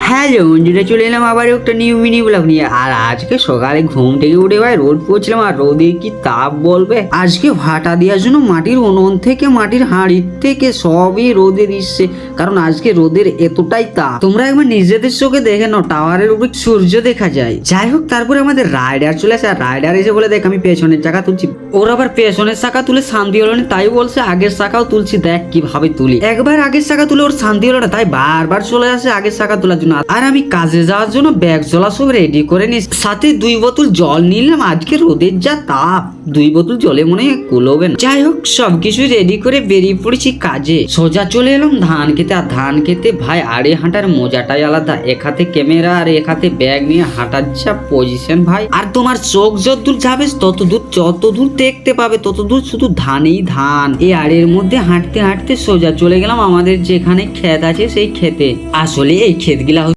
Hello বন্ধুরা, চলে এলাম আবার একটা নিউ মিনি ব্লগ নিয়ে। আর আজকে সকালে ঘুম থেকে উঠে ভাই রোদ পড়ছিলাম, আর রোদে কি তাপ বলবে। আজকে ভাটা দেওয়ার জন্য মাটির উনুন থেকে মাটির হাঁড়ির থেকে সবই রোদে দিচ্ছে, কারণ আজকে রোদের এতটাই তাপ। তোমরা একবার নিজেদের চোখে দেখে নাও, টাওয়ারের উপরে সূর্য দেখা যায়। যাই হোক, তারপরে আমাদের রাইডার চলে আসে, আর রাইডার এসে বলে দেখ আমি পেছনের চাকা তুলছি। ওর আবার পেছনের চাকা তুলে শান্তি হলো না, তাই বলছে আগের চাকাও তুলছি, দেখ কিভাবে তুলি। একবার আগের চাকা তুলে ওর শান্তি হলো না, তাই বারবার চলে আসে আগের চাকা তোলার জন্য। আর আমি কাজে যাওয়ার জন্য ব্যাগ জলা সব রেডি করে নিস, সাথে 2 বোতল জল নিলাম। আজকে রোদের যা তাপ, 2 বোতল জলে মনে হয় কুলোবে না। যাই হোক, সবকিছু রেডি করে বেরিয়ে পড়েছি কাজে। সোজা চলে এলাম ধান খেতে। আর ধান খেতে ভাই আড়ে হাঁটার মজাটাই আলাদা। এক হাতে ক্যামেরা আর এক হাতে ব্যাগ নিয়ে হাঁটার যা পজিশন ভাই। আর তোমার চোখ যতদূর যাবে যতদূর দেখতে পাবে ততদূর শুধু ধানেই ধান। এই আড়ের মধ্যে হাঁটতে হাঁটতে সোজা চলে গেলাম আমাদের যেখানে ক্ষেত আছে সেই ক্ষেতে। আসলে এই ক্ষেতগুলা